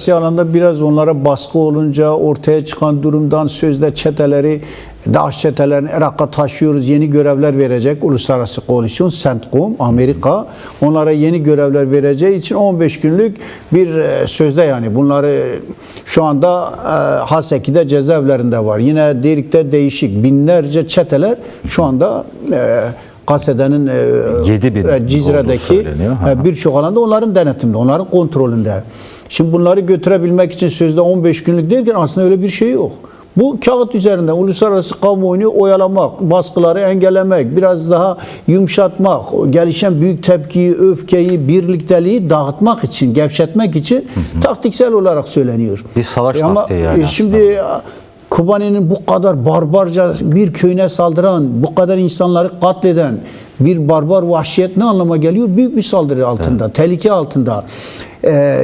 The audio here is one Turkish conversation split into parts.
uluslararası alanda biraz onlara baskı olunca ortaya çıkan durumdan sözde çeteleri, DAEŞ çetelerini Irak'a taşıyoruz, yeni görevler verecek uluslararası koalisyon, CENTCOM, Amerika onlara yeni görevler vereceği için 15 günlük bir sözde, yani bunları şu anda Haseki'de cezaevlerinde var. Yine Derik'te değişik binlerce çeteler şu anda Kasede'nin Cizre'deki birçok alanda onların denetiminde, onların kontrolünde. Şimdi bunları götürebilmek için sözde 15 günlük derken aslında öyle bir şey yok. Bu kağıt üzerinde uluslararası kamuoyunu oyalamak, baskıları engellemek, biraz daha yumuşatmak, gelişen büyük tepkiyi, öfkeyi, birlikteliği dağıtmak için, gevşetmek için taktiksel olarak söyleniyor. Bir savaş taktiği yani. Şimdi Kobani'nin bu kadar barbarca bir köyüne saldıran, bu kadar insanları katleden bir barbar vahşiyet ne anlama geliyor? Büyük bir saldırı altında, tehlike altında.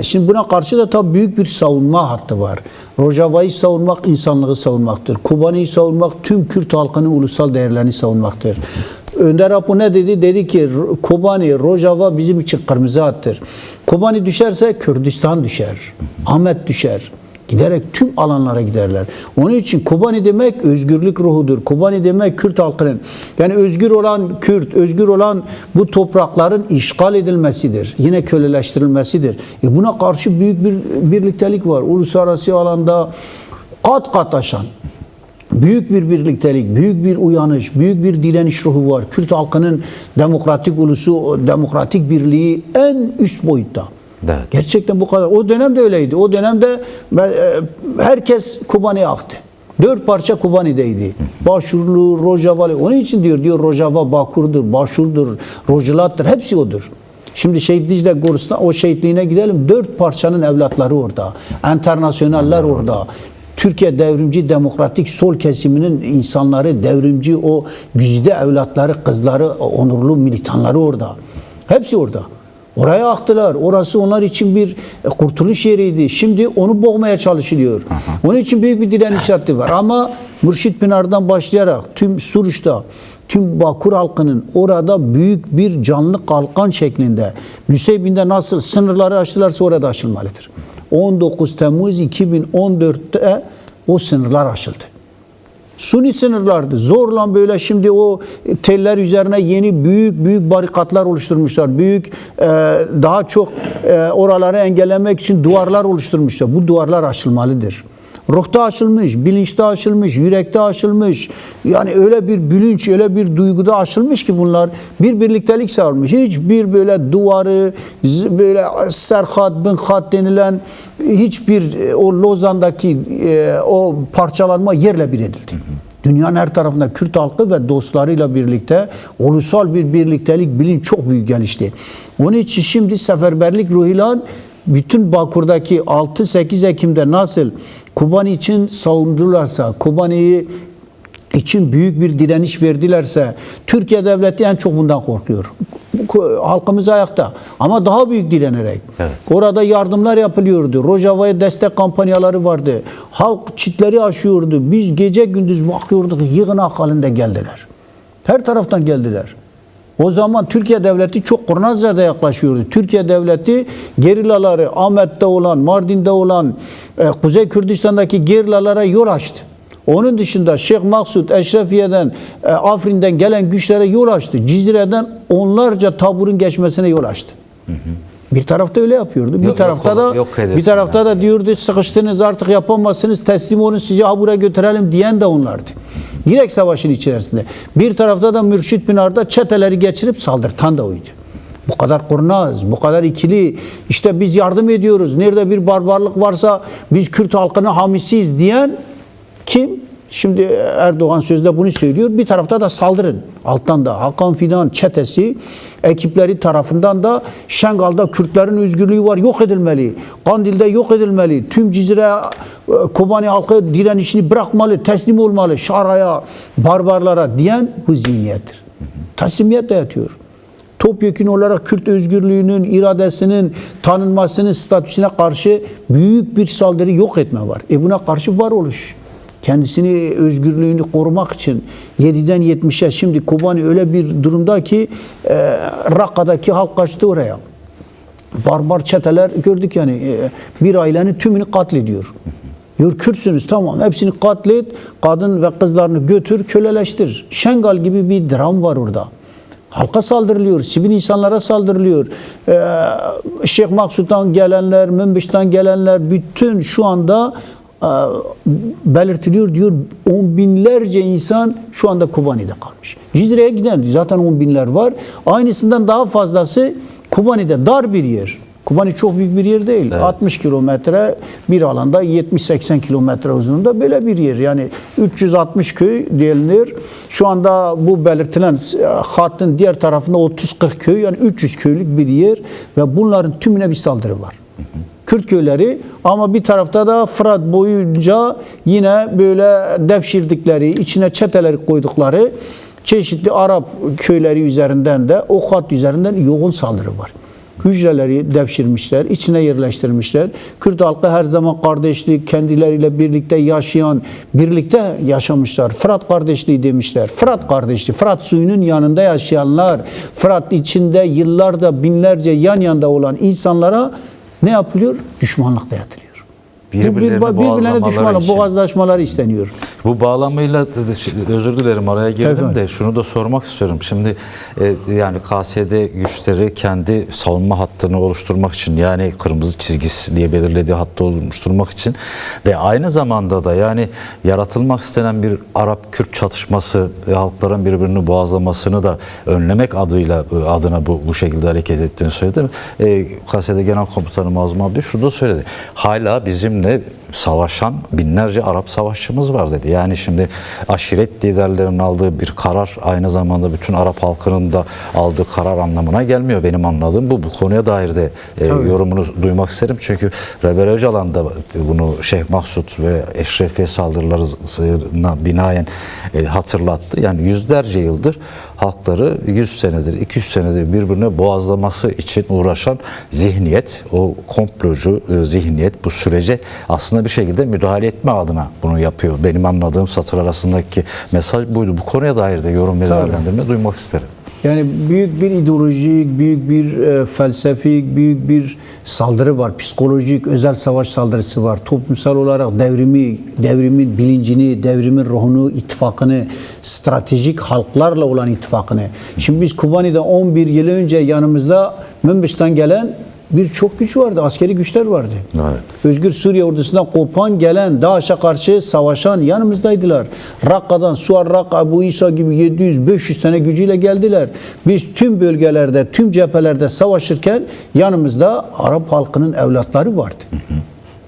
Şimdi buna karşı da tabii büyük bir savunma hattı var. Rojava'yı savunmak, insanlığı savunmaktır. Kobani'yi savunmak, tüm Kürt halkının ulusal değerlerini savunmaktır. Önder Apo ne dedi? Dedi ki Kobani, Rojava bizim için kırmızı hattır. Kobani düşerse Kürdistan düşer, Ahmet düşer. Giderek tüm alanlara giderler. Onun için Kobani demek özgürlük ruhudur. Kobani demek Kürt halkının, yani özgür olan Kürt, özgür olan bu toprakların işgal edilmesidir. Yine köleleştirilmesidir. Buna karşı büyük bir birliktelik var. Uluslararası alanda kat kat aşan büyük bir birliktelik, büyük bir uyanış, büyük bir direniş ruhu var. Kürt halkının demokratik ulusu, demokratik birliği en üst boyutta. Evet. Gerçekten bu kadar. O dönemde öyleydi. O dönemde herkes Kobani'ye aktı. 4 parça Kobani'deydi. Başurlu, Rojavalı. Onun için diyor Rojava Bakur'dur, Başur'dur, Rojalat'tır. Hepsi odur. Şimdi Şehit Dicle Gorus'ta o şehitliğine gidelim. 4 parçanın evlatları orada. Enternasyonal'ler orada. Türkiye devrimci demokratik sol kesiminin insanları, devrimci o güzide evlatları, kızları, onurlu militanları orada. Hepsi orada. Oraya aktılar. Orası onlar için bir kurtuluş yeriydi. Şimdi onu boğmaya çalışılıyor. Onun için büyük bir direniş hattı var. Ama Mürşit Pınar'dan başlayarak tüm Suruç'ta, tüm Bakur halkının orada büyük bir canlı kalkan şeklinde Nusaybin'de nasıl sınırları aştılarsa orada aşılmalıdır. 19 Temmuz 2014'te o sınırlar aşıldı. Suni sınırlardı. Zorla böyle şimdi o teller üzerine yeni büyük barikatlar oluşturmuşlar. Daha çok oraları engellemek için duvarlar oluşturmuşlar. Bu duvarlar aşılmalıdır. Ruhta aşılmış, bilinçte aşılmış, yürekte aşılmış. Yani öyle bir bilinç, öyle bir duyguda aşılmış ki bunlar bir birliktelik sağlamış. Hiçbir böyle duvarı, böyle Serhat bin Hat denilen hiçbir o Lozan'daki o parçalanma yerle bir edildi. Dünyanın her tarafında Kürt halkı ve dostlarıyla birlikte ulusal bir birliktelik, bilinç çok büyük gelişti. Onun için şimdi seferberlik ruhuyla bütün Bakur'daki 6-8 Ekim'de nasıl Kobani için savundularsa, Kobani'yi için büyük bir direniş verdilerse, Türkiye devleti en çok bundan korkuyor. Halkımız ayakta ama daha büyük direnerek. Evet. Orada yardımlar yapılıyordu. Rojava'ya destek kampanyaları vardı. Halk çitleri aşıyordu. Biz gece gündüz bakıyorduk, yığınak halinde geldiler. Her taraftan geldiler. O zaman Türkiye devleti çok kurnazca da yaklaşıyordu. Türkiye devleti gerillaları Ahmet'te olan, Mardin'de olan, Kuzey Kürdistan'daki gerillalara yol açtı. Onun dışında Şeyh Maksud, Eşrefiye'den, Afrin'den gelen güçlere yol açtı. Cizre'den onlarca taburun geçmesine yol açtı. Bir tarafta öyle yapıyordu. Bir tarafta da diyordu sıkıştınız artık yapamazsınız, teslim olun sizi buraya götürelim diyen de onlardı. Direkt savaşın içerisinde. Bir tarafta da Mürşit Pınar'da çeteleri geçirip saldırtan da oydu. Bu kadar kurnaz, bu kadar ikili, işte biz yardım ediyoruz, nerede bir barbarlık varsa biz Kürt halkına hamisiyiz diyen kim? Şimdi Erdoğan sözde bunu söylüyor. Bir tarafta da saldırın. Alttan da Hakan Fidan çetesi ekipleri tarafından da Şengal'da Kürtlerin özgürlüğü var, yok edilmeli. Kandil'de yok edilmeli. Tüm Cizre, Kobani halkı direnişini bırakmalı, teslim olmalı. Şaraya, barbarlara diyen bu zihniyettir. Teslimiyet de yatıyor. Topyekun olarak Kürt özgürlüğünün, iradesinin tanınmasının statüsüne karşı büyük bir saldırı, yok etme var. Buna karşı varoluş. Kendisini, özgürlüğünü korumak için 7'den 70'e şimdi Kobani öyle bir durumda ki Rakka'daki halk kaçtı oraya. barbar çeteler gördük yani bir ailenin tümünü katlediyor. Diyor Kürtsünüz tamam hepsini katlet, kadın ve kızlarını götür köleleştir. Şengal gibi bir dram var orada. Halka saldırılıyor, sivil insanlara saldırılıyor. Şeyh Maksut'tan gelenler, Münbiş'ten gelenler bütün şu anda belirtiliyor diyor 10 binlerce insan şu anda Kobani'de kalmış. Cizre'ye giden zaten 10 binler var. Aynısından daha fazlası Kobani'de dar bir yer. Kobani çok büyük bir yer değil. Evet. 60 kilometre bir alanda 70-80 kilometre uzunluğunda böyle bir yer. Yani 360 köy denilir. Şu anda bu belirtilen hattın diğer tarafında 30-40 köy yani 300 köylük bir yer ve bunların tümüne bir saldırı var. Kürt köyleri ama bir tarafta da Fırat boyunca yine böyle devşirdikleri, içine çeteleri koydukları çeşitli Arap köyleri üzerinden de o hat üzerinden yoğun saldırı var. Hücreleri devşirmişler, içine yerleştirmişler. Kürt halkı her zaman kardeşlik, kendileriyle birlikte yaşayan, birlikte yaşamışlar. Fırat kardeşliği demişler. Fırat kardeşliği, Fırat suyunun yanında yaşayanlar, Fırat içinde yıllarda, binlerce yan yana olan insanlara ne yapılıyor? Düşmanlık dayatılıyor. Birbirlerine düşmanlık, boğazlaşmaları isteniyor. Bu bağlamıyla özür dilerim araya girdim de şunu da sormak istiyorum. Şimdi yani KSD güçleri kendi savunma hattını oluşturmak için yani kırmızı çizgisi diye belirlediği hattı oluşturmak için ve aynı zamanda da yani yaratılmak istenen bir Arap-Kürt çatışması ve halkların birbirini boğazlamasını da önlemek adına bu şekilde hareket ettiğini söyledi. KSD Genel Komutanı Mazlum Abdi şunu da söyledi. Hala bizimle savaşan binlerce Arap savaşçımız var dedi. Yani şimdi aşiret liderlerinin aldığı bir karar aynı zamanda bütün Arap halkının da aldığı karar anlamına gelmiyor. Benim anladığım bu. Bu konuya dair de yorumunu duymak isterim. Çünkü Rebel Öcalan da bunu Şeyh Maksut ve Eşrefiye saldırılarına binaen hatırlattı. Yani yüzlerce yıldır halkları 100 senedir, 200 senedir birbirine boğazlaması için uğraşan zihniyet, o komplocu zihniyet bu sürece aslında bir şekilde müdahale etme adına bunu yapıyor. Benim anladığım satır arasındaki mesaj buydu. Bu konuya dair de yorum ve değerlendirme duymak isterim. Yani büyük bir ideolojik, büyük bir felsefik, büyük bir saldırı var. Psikolojik, özel savaş saldırısı var. Toplumsal olarak devrimin bilincini, devrimin ruhunu, ittifakını, stratejik halklarla olan ittifakını. Şimdi biz Kobani'de 11 yıl önce yanımızda Münbiş'ten gelen birçok güç vardı, askeri güçler vardı. Evet. Özgür Suriye ordusundan kopan gelen, DAEŞ'e karşı savaşan yanımızdaydılar. Rakka'dan, Suar Rakka, Abu İsa gibi 700-500 tane gücüyle geldiler. Biz tüm bölgelerde, tüm cephelerde savaşırken yanımızda Arap halkının evlatları vardı.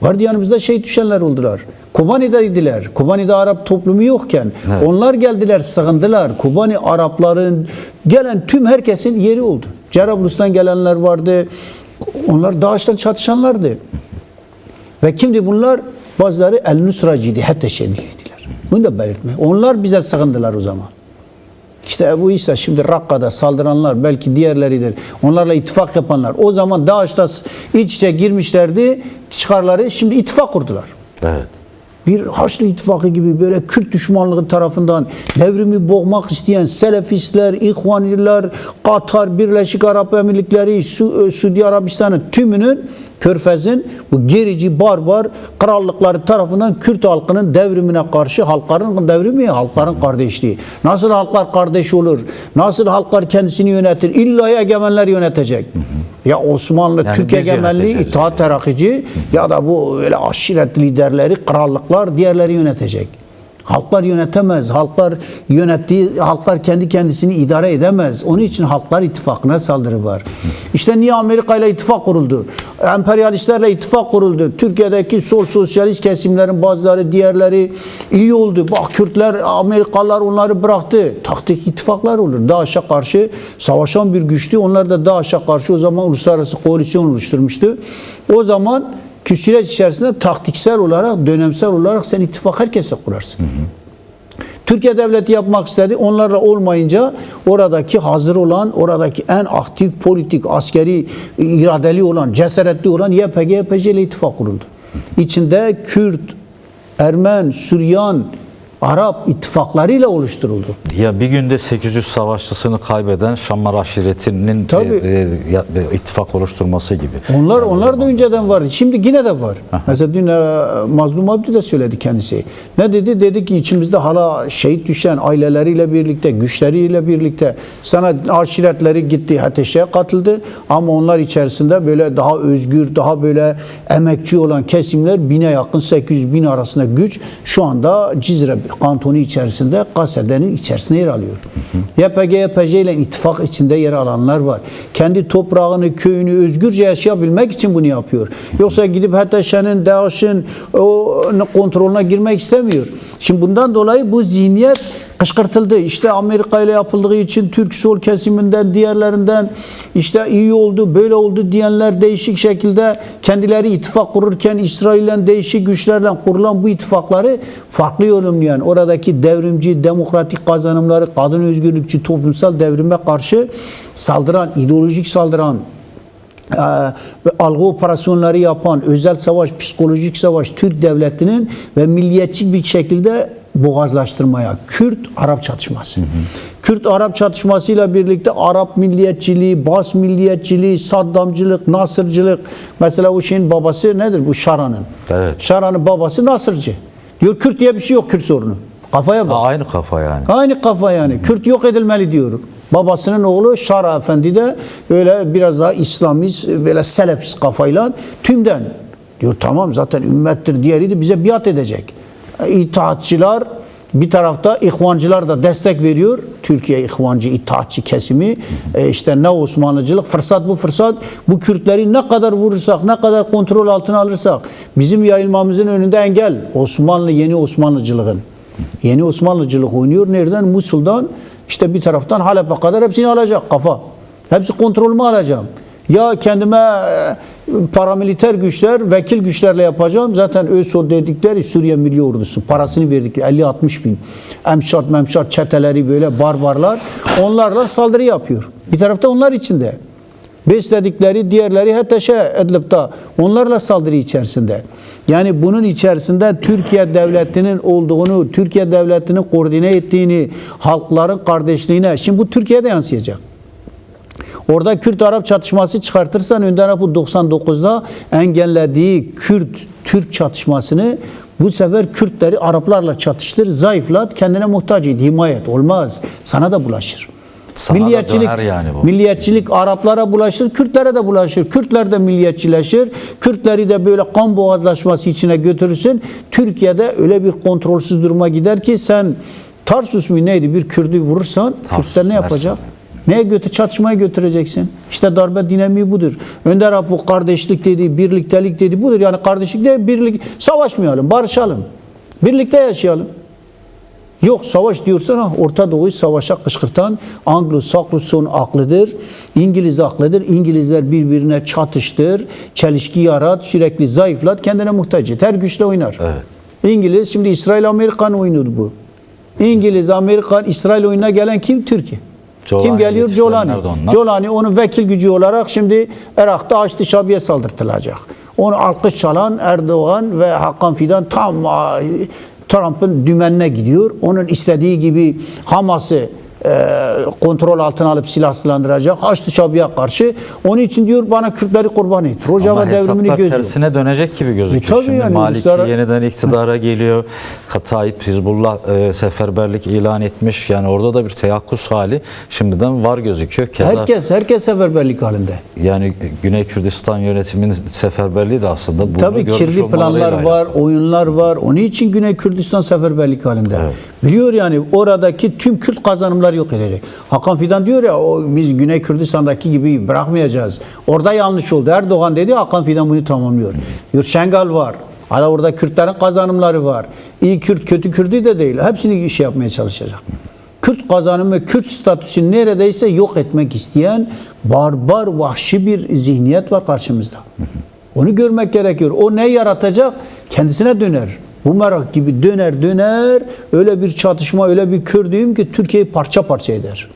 Vardı yanımızda şehit düşenler oldular. Kobani'deydiler. Kobani'de Arap toplumu yokken onlar geldiler, sığındılar. Kobani Arapların gelen tüm herkesin yeri oldu. Cerablus'tan gelenler vardı. Onlar DAEŞ'ten çatışanlardı. Ve kimdi bunlar? Bazıları El-Nusracıydı, hatta şediliydiler. Bunu da belirtme. Onlar bize sığındılar o zaman. İşte bu ise şimdi Rakka'da saldıranlar, belki diğerleridir. Onlarla ittifak yapanlar. O zaman DAEŞ'ta iç içe girmişlerdi. Çıkarları şimdi ittifak kurdular. Evet. Bir Haçlı İttifakı gibi böyle Kürt düşmanlığı tarafından devrimi boğmak isteyen Selefistler, İhvaniler, Katar, Birleşik Arap Emirlikleri, Suudi Arabistan'ın tümünün Körfez'in bu gerici, barbar krallıkları tarafından Kürt halkının devrimine karşı halkların devrimi, halkların kardeşliği. Nasıl halklar kardeş olur? Nasıl halklar kendisini yönetir? İlla egemenler yönetecek. Ya Osmanlı, yani Türk egemenliği, İttihat Terakkici ya da bu öyle aşiret liderleri, krallıklar diğerleri yönetecek. Halklar yönetemez. Halklar kendi kendisini idare edemez. Onun için Halklar İttifakı'na saldırı var. İşte niye Amerika ile ittifak kuruldu? Emperyalistlerle ittifak kuruldu. Türkiye'deki sol sosyalist kesimlerin bazıları, diğerleri iyi oldu. Bak Kürtler, Amerikalılar onları bıraktı. Taktik ittifaklar olur. DAEŞ'e karşı savaşan bir güçtü. Onlar da DAEŞ'e karşı o zaman uluslararası koalisyon oluşturmuştu. O zaman süreç içerisinde taktiksel olarak, dönemsel olarak sen ittifak herkesle kurarsın. Türkiye devleti yapmak istedi. Onlarla olmayınca oradaki hazır olan, oradaki en aktif politik, askeri, iradeli olan, cesaretli olan YPG ile ittifak kuruldu. İçinde Kürt, Ermen, Süryan, Arap ittifaklarıyla oluşturuldu. Ya bir günde 800 savaşçısını kaybeden Şammar aşiretinin Tabii. ittifak oluşturması gibi. Onlar da önceden vardı. Şimdi yine de var. Mesela dün Mazlum Abdi de söyledi kendisi. Ne dedi? Dedi ki içimizde hala şehit düşen aileleriyle birlikte, güçleriyle birlikte sana aşiretleri gitti, ateşe katıldı. Ama onlar içerisinde böyle daha özgür, daha böyle emekçi olan kesimler 1000'e yakın 800 bin arasında güç şu anda Cizre kantonu içerisinde Kasede'nin içerisinde yer alıyor. YPG, YPJ ile ittifak içinde yer alanlar var. Kendi toprağını, köyünü özgürce yaşayabilmek için bunu yapıyor. Yoksa gidip HTŞ'nin, DAEŞ'in kontrolüne girmek istemiyor. Şimdi bundan dolayı bu zihniyet kışkırtıldı. İşte Amerika ile yapıldığı için Türk sol kesiminden, diğerlerinden işte iyi oldu, böyle oldu diyenler değişik şekilde kendileri ittifak kururken İsrail'le değişik güçlerle kurulan bu ittifakları farklı yorumlayan, oradaki devrimci, demokratik kazanımları, kadın özgürlükçü, toplumsal devrime karşı saldıran, ideolojik saldıran, algı operasyonları yapan, özel savaş, psikolojik savaş Türk devletinin ve milliyetçi bir şekilde boğazlaştırmaya, Kürt-Arap çatışması. Kürt-Arap çatışmasıyla birlikte Arap milliyetçiliği, Bas milliyetçiliği, Saddamcılık, Nasırcılık. Mesela o şeyin babası nedir? Bu Şara'nın. Evet. Şara'nın babası Nasırcı. Diyor Kürt diye bir şey yok Kürt sorunu. Kafaya bak. Aynı kafa yani. Aynı kafa yani. Kürt yok edilmeli diyor. Babasının oğlu Şara Efendi de böyle biraz daha İslamist, böyle Selefist kafayla tümden diyor tamam zaten ümmettir, diğeri de bize biat edecek. İtaatçılar bir tarafta, ihvancılar da destek veriyor. Türkiye ihvancı, itaatçı kesimi. İşte ne Osmanlıcılık, fırsat bu fırsat. Bu Kürtleri ne kadar vurursak, ne kadar kontrol altına alırsak bizim yayılmamızın önünde engel. Osmanlı, yeni Osmanlıcılığın. Yeni Osmanlıcılık oynuyor. Nereden? Musul'dan. İşte bir taraftan Halep'e kadar hepsini alacak kafa. Hepsi kontrolümü alacağım. Ya kendime paramiliter güçler, vekil güçlerle yapacağım. Zaten ÖSO dedikleri Suriye Milli Ordusu. Parasını verdik 50-60 bin. Emşat çeteleri böyle barbarlar. Onlarla saldırı yapıyor. Bir tarafta onlar içinde. Besledikleri diğerleri HTŞ Edlib'de. Onlarla saldırı içerisinde. Yani bunun içerisinde Türkiye Devleti'nin olduğunu, Türkiye Devleti'nin koordine ettiğini, halkların kardeşliğine. Şimdi bu Türkiye'de yansıyacak. Orada Kürt-Arap çatışması çıkartırsan Önder Apo 99'da engellediği Kürt-Türk çatışmasını bu sefer Kürtleri Araplarla çatıştır, zayıflat, kendine muhtaç et, himayet. Olmaz. Sana da bulaşır. Sana Milliyetçilik, yani bu. milliyetçilik Araplara bulaşır, Kürtlere de bulaşır. Kürtler de milliyetçileşir. Kürtleri de böyle kan boğazlaşması içine götürürsün. Türkiye'de öyle bir kontrolsüz duruma gider ki sen Tarsus mu neydi bir Kürdü vurursan Kürtler ne yapacak? Neye çatışmaya götüreceksin? İşte darbe dinamiği budur. Önder Apo kardeşlik dedi, birliktelik dedi budur. Yani kardeşlik değil, birlik. Savaşmayalım, barışalım. Birlikte yaşayalım. Yok savaş diyorsan Orta Doğu'yu savaşa kışkırtan Anglo-Sakson aklıdır. İngiliz aklıdır. İngilizler birbirine çatıştır. Çelişki yarat, sürekli zayıflat, kendine muhtaç et. Her güçle oynar. Evet. İngiliz, şimdi İsrail-Amerikan oyunudur bu. İngiliz, Amerikan, İsrail oyununa gelen kim? Türkiye. Kim geliyor? Jolani. Jolani onun vekil gücü olarak şimdi Irak'ta Haçlı Şabi'ye saldırtılacak. Onu alkış çalan Erdoğan ve Hakan Fidan tam Trump'ın dümenine gidiyor. Onun istediği gibi Hamas'ı kontrol altına alıp silahsızlandıracak. Haçlı Şabi'ye karşı. Onun için diyor bana Kürtleri kurban et. Rojava devrimini gözüyor. Tersine dönecek gibi gözüküyor. Tabii Şimdi yani, Maliki yeniden iktidara geliyor. Tayyip Hizbullah seferberlik ilan etmiş. Yani orada da bir teyakkuz hali şimdiden var gözüküyor. Herkes seferberlik halinde. Yani Güney Kürdistan yönetiminin seferberliği de aslında bunu tabii kirli planlar var, oyunlar var. Onun için Güney Kürdistan seferberlik halinde. Evet. Biliyor yani oradaki tüm Kürt kazanımları yok edecek. Hakan Fidan diyor ya biz Güney Kürdistan'daki gibi bırakmayacağız. Orada yanlış oldu. Erdoğan dedi, Hakan Fidan bunu tamamlıyor. Diyor Şengal var. Hala orada Kürtlerin kazanımları var. İyi Kürt, kötü Kürdü de değil. Hepsini şey yapmaya çalışacak. Kürt kazanımı, Kürt statüsünü neredeyse yok etmek isteyen barbar, vahşi bir zihniyet var karşımızda. Onu görmek gerekiyor. O ne yaratacak? Kendisine döner. Bu merak gibi döner öyle bir çatışma, öyle bir kördüğüm ki Türkiye'yi parça parça eder.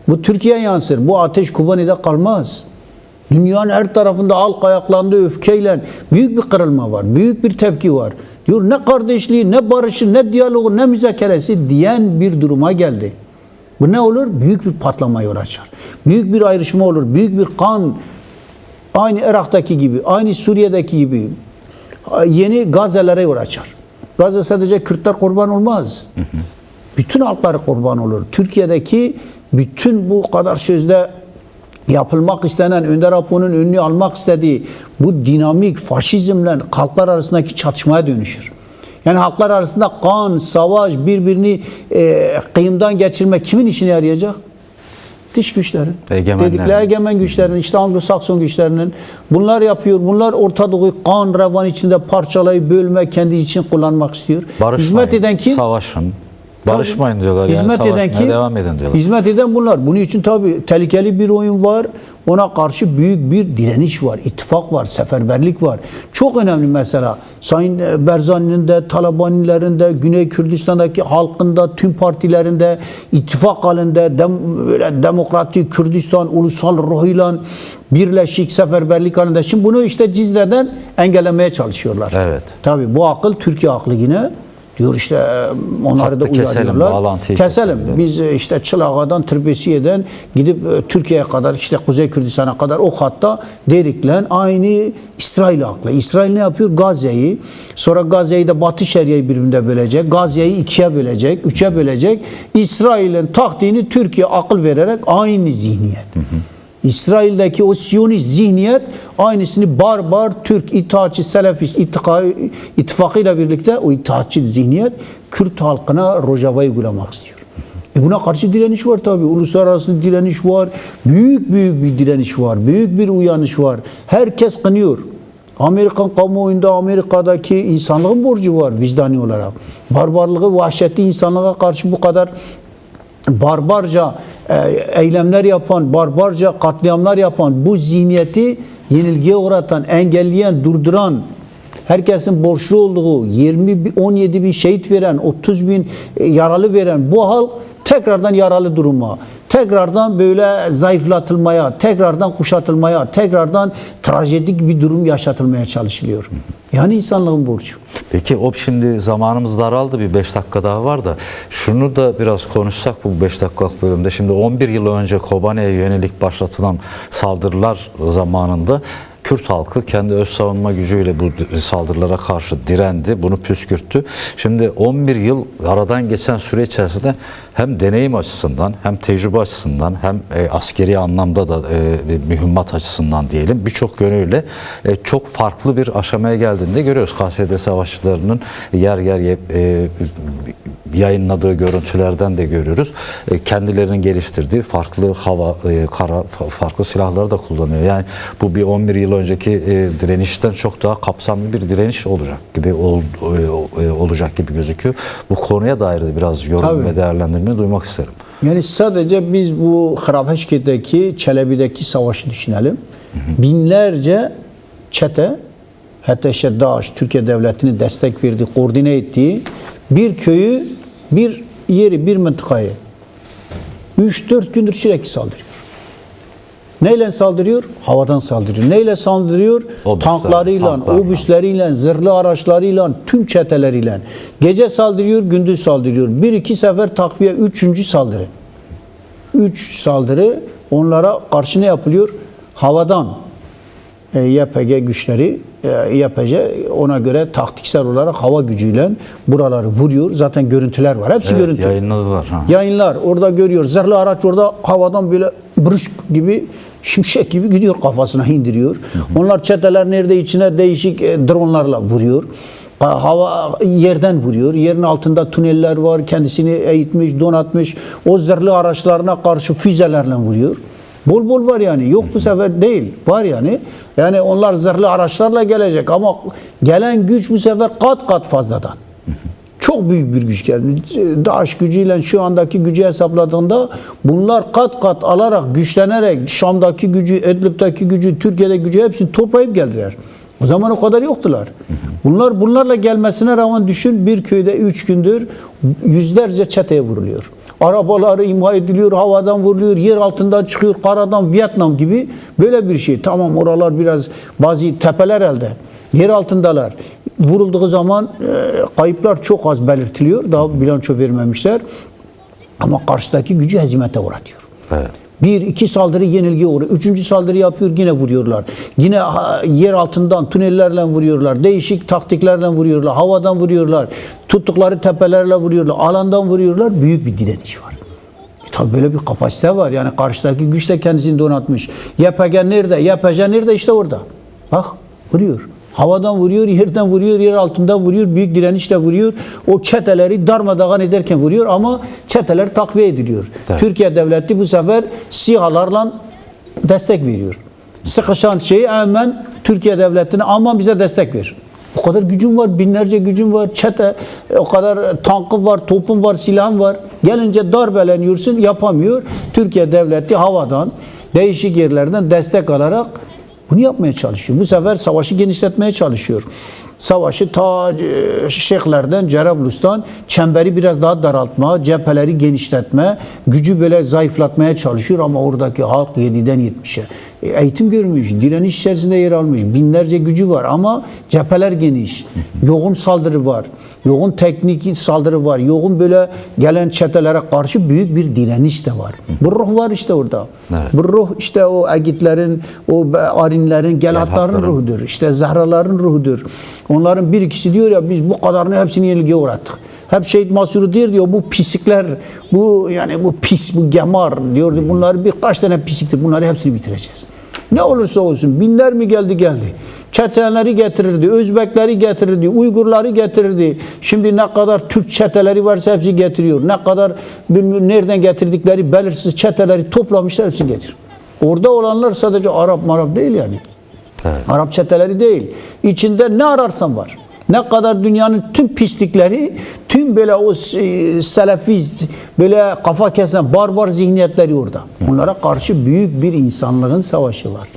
Bu Türkiye'ye yansır. Bu ateş Kobani'de kalmaz. Dünyanın her tarafında halk ayaklandı öfkeyle. Büyük bir kırılma var. Büyük bir tepki var. Diyor ne kardeşliği, ne barışı, ne diyaloğu, ne müzakeresi diyen bir duruma geldi. Bu ne olur? Büyük bir patlama yol açar. Büyük bir ayrışma olur. Büyük bir kan, aynı Irak'taki gibi, aynı Suriye'deki gibi yeni Gazze'lere yol açar. Gazze sadece Kürtler kurban olmaz. Bütün halkları kurban olur. Türkiye'deki bütün bu kadar sözde yapılmak istenen, Önder Apo'nun önünü almak istediği bu dinamik faşizmle halklar arasındaki çatışmaya dönüşür. Yani halklar arasında kan, savaş, birbirini kıyımdan geçirmek kimin işine yarayacak? Dış güçlerin. Dedikleri egemen güçlerin, işte Anglo-Sakson güçlerinin. Bunlar yapıyor. Bunlar Orta Doğu'yu kan, revan içinde parçalayıp bölmek, kendi için kullanmak istiyor. Barışmayın, hizmet eden kim? Savaşın. Barışmayın diyorlar. Hizmet yani eden kim? devam edin diyorlar. Hizmet eden bunlar. Bunun için tabii tehlikeli bir oyun var. Ona karşı büyük bir direniş var, ittifak var, seferberlik var. Çok önemli mesela. Sayın Barzani'nin de, Talabanilerin de, Güney Kürdistan'daki halkın da, tüm partilerin de ittifak halinde böyle demokratik Kürdistan ulusal ruhuyla birleşik seferberlik halinde. Şimdi bunu işte Cizre'den engellemeye çalışıyorlar. Evet. Tabii bu akıl Türkiye aklı yine. Diyor işte onları da uyarıyorlar. Keselim. Biz işte Çılağa'dan Tırbesiye'den gidip Türkiye'ye kadar, işte Kuzey Kürdistan'a kadar o hatta dedikle aynı İsrail aklı. İsrail ne yapıyor? Gazze'yi, sonra Gazze'yi de Batı Şeria'yı birbirine bölecek. Gazze'yi ikiye bölecek, üçe bölecek. İsrail'in taktiğini Türkiye akıl vererek aynı zihniyet. İsrail'deki o Siyonist zihniyet aynısını barbar Türk İttihatçı Selefist ittifakıyla birlikte o İttihatçı zihniyet Kürt halkına Rojava uygulamak istiyor. Buna karşı direniş var tabii. Uluslararası direniş var. Büyük bir direniş var. Büyük bir uyanış var. Herkes kınıyor. Amerikan kamuoyunda Amerika'daki insanlığın borcu var vicdani olarak. Barbarlığı, vahşetli insanlığa karşı bu kadar barbarca eylemler yapan, barbarca katliamlar yapan bu zihniyeti yenilgiye uğratan, engelleyen, durduran, herkesin borçlu olduğu 17 bin şehit veren, 30 bin yaralı veren bu halk tekrardan yaralı duruma, tekrardan böyle zayıflatılmaya, tekrardan kuşatılmaya, tekrardan trajedik bir durum yaşatılmaya çalışılıyor. Yani insanlığın borcu. Peki o şimdi zamanımız daraldı, bir 5 dakika daha var da şunu da biraz konuşsak bu 5 dakikalık bölümde. Şimdi 11 yıl önce Kobane'ye yönelik başlatılan saldırılar zamanında Kürt halkı kendi öz savunma gücüyle bu saldırılara karşı direndi, bunu püskürttü. Şimdi 11 yıl aradan geçen süre içerisinde hem deneyim açısından, hem tecrübe açısından, hem askeri anlamda da mühimmat açısından diyelim birçok yönüyle çok farklı bir aşamaya geldiğini de görüyoruz. KSD savaşçılarının yer yer yayınladığı görüntülerden de görüyoruz. Kendilerinin geliştirdiği farklı hava, kara, farklı silahları da kullanıyor. Yani bu bir 11 yıl önceki direnişten çok daha kapsamlı bir direniş olacak gibi gözüküyor. Bu konuya dair de biraz yorum ve değerlendirme duymak isterim. Yani sadece biz bu Harapeşki'deki, Çelebi'deki savaşı düşünelim. Binlerce çete, hatta işte DAEŞ, Türkiye Devleti'ni destek verdiği, koordine ettiği bir köyü, bir yeri, bir mıntıkayı 3-4 gündür sürekli saldırıyor. Neyle saldırıyor? Havadan saldırıyor. Neyle saldırıyor? Tanklarıyla, obüsleriyle, zırhlı araçlarıyla, tüm çeteleriyle. Gece saldırıyor, gündüz saldırıyor. 1-2 sefer takviye, 3. saldırı. 3 saldırı onlara karşı ne yapılıyor? Havadan YPG güçleri, YPG ona göre taktiksel olarak hava gücüyle buraları vuruyor. Zaten görüntüler var. Hepsi görüntü. Yayınladılar. Yayınlar. Orada görüyor. Zırhlı araç orada havadan böyle brışk gibi, şimşek gibi gidiyor, kafasına indiriyor. Onlar çeteler nerede içine değişik dronlarla vuruyor. Hava yerden vuruyor. Yerin altında tüneller var. Kendisini eğitmiş, donatmış. O zırhlı araçlarına karşı füzelerle vuruyor. Bol bol var yani. Yok bu sefer değil. Var yani. Yani onlar zırhlı araçlarla gelecek ama gelen güç bu sefer kat kat fazladan. Çok büyük bir güç geldi. DAEŞ gücüyle şu andaki gücü hesapladığında bunlar kat kat alarak, güçlenerek Şam'daki gücü, İdlib'deki gücü, Türkiye'deki gücü hepsini toplayıp geldiler. O zaman o kadar yoktular. Bunlarla gelmesine rağmen düşün, bir köyde 3 gündür yüzlerce çeteye vuruluyor. Arabaları imha ediliyor, havadan vuruluyor, yer altından çıkıyor, karadan, Vietnam gibi böyle bir şey. Tamam oralar biraz bazı tepeler elde. Yer altındalar. vurulduğu zaman kayıplar çok az belirtiliyor. Daha bilanço vermemişler. Ama karşıdaki gücü hezimete uğratıyor. Evet. Bir, iki saldırı yenilgiye uğruyor. Üçüncü saldırı yapıyor, yine vuruyorlar. Yine yer altından tünellerle vuruyorlar. Değişik taktiklerle vuruyorlar. Havadan vuruyorlar. Tuttukları tepelerle vuruyorlar. Alandan vuruyorlar. Büyük bir direniş var. Tabii böyle bir kapasite var. Yani karşıdaki güç de kendisini donatmış. YPG nerede? YPJ nerede? İşte orada. Bak vuruyor. Havadan vuruyor, yerden vuruyor, yer altından vuruyor, büyük direnişle vuruyor. O çeteleri darmadağın ederken vuruyor ama çeteler takviye ediliyor. Evet. Türkiye devleti bu sefer SİHA'larla destek veriyor. Sıkışan şeyi hemen Türkiye devletine aman bize destek ver. O kadar gücüm var, binlerce gücüm var, çete, o kadar tankım var, topum var, silahım var. Gelince darbeleniyorsun, yapamıyor. Türkiye devleti havadan, değişik yerlerden destek alarak bunu yapmaya çalışıyor. Bu sefer savaşı genişletmeye çalışıyor. Savaşı ta Şeyhlerden, Cerablus'tan çemberi biraz daha daraltma, cepheleri genişletme, gücü böyle zayıflatmaya çalışıyor ama oradaki halk 7'den 70'e. Eğitim görmüş, direniş içerisinde yer almış, binlerce gücü var ama cepheler geniş, yoğun saldırı var, yoğun teknik saldırı var, yoğun böyle gelen çetelere karşı büyük bir direniş de var. Bu ruh var işte orada. Evet. Bu ruh işte o Agitlerin, o Arinlerin, Gelatların ruhudur. İşte Zahraların ruhudur. Onların bir ikisi diyor ya biz bu kadarını hepsini yenilgiye uğrattık. Hep Şehit Masuri diyor bu pislikler, bu yani bu pis, bu gemar diyordu. Bunlar birkaç tane pisliktir. Bunları hepsini bitireceğiz. Ne olursa olsun binler mi geldi. Çetenleri getirirdi, Özbekleri getirirdi, Uygurları getirirdi. Şimdi ne kadar Türk çeteleri varsa hepsi getiriyor. Ne kadar nereden getirdikleri belirsiz çeteleri toplamışlar hepsini getiriyor. Orada olanlar sadece Arap değil yani. Evet. Arap çeteleri değil. İçinde ne ararsan var. Ne kadar dünyanın tüm pislikleri, tüm böyle o selefist, böyle kafa kesen barbar zihniyetleri orada. Bunlara karşı büyük bir insanlığın savaşı var.